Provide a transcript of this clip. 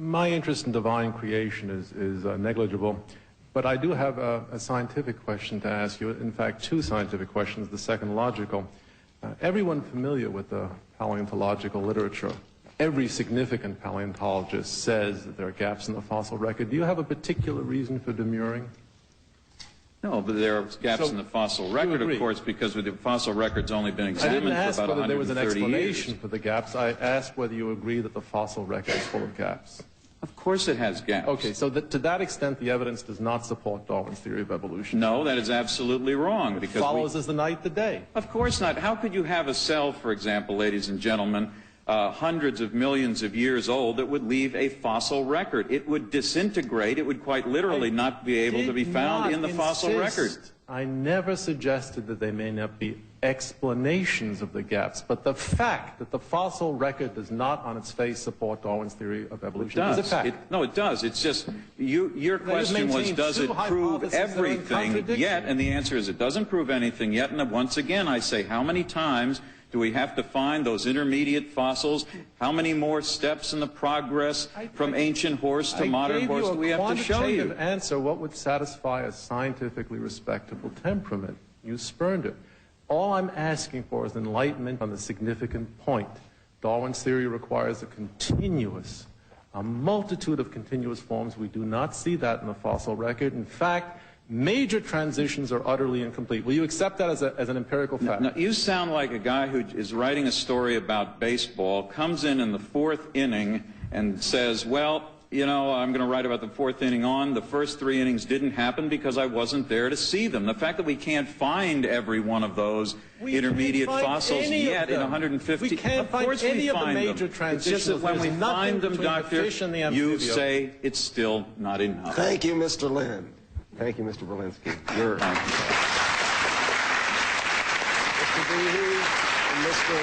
My interest in divine creation is negligible, but I do have a scientific question to ask you. In fact, two scientific questions, the second logical. Everyone familiar with the paleontological literature, every significant paleontologist says that there are gaps in the fossil record. Do you have a particular reason for demurring? No, but there are gaps in the fossil record, of course, because the fossil record's only been examined for about 130 years. I didn't ask whether there was an explanation for the gaps. I asked whether you agree that the fossil record is full of gaps. Of course it has gaps. Okay, so to that extent, the evidence does not support Darwin's theory of evolution. No, that is absolutely wrong. It follows as the night the day. Of course not. How could you have a cell, for example, ladies and gentlemen, hundreds of millions of years old that would leave a fossil record? It would disintegrate. It would quite literally not be able to be found in the fossil record. I never suggested that there may not be explanations of the gaps, but the fact that the fossil record does not on its face support Darwin's theory of evolution is a fact. No, it does. It's just, your question was, does it prove everything yet? And the answer is, it doesn't prove anything yet. And once again, I say, how many times do we have to find those intermediate fossils? How many more steps in the progress from ancient horse to modern horse do we have to show you? I gave you a quantitative answer what would satisfy a scientifically respectable temperament. You spurned it. All I'm asking for is enlightenment on the significant point. Darwin's theory requires a multitude of continuous forms. We do not see that in the fossil record. In fact, major transitions are utterly incomplete. Will you accept that as an empirical fact? No, you sound like a guy who is writing a story about baseball, comes in the fourth inning and says, well, you know, I'm going to write about the fourth inning on. The first three innings didn't happen because I wasn't there to see them. The fact that we can't find every one of those intermediate fossils yet in 150... We can't find any of the major transitions. It's just that when we find them, Doctor, you say it's still not enough. Thank you, Mr. Lynn. Thank you, Mr. Berlinsky. Thank you. Mr. Behe and Mr.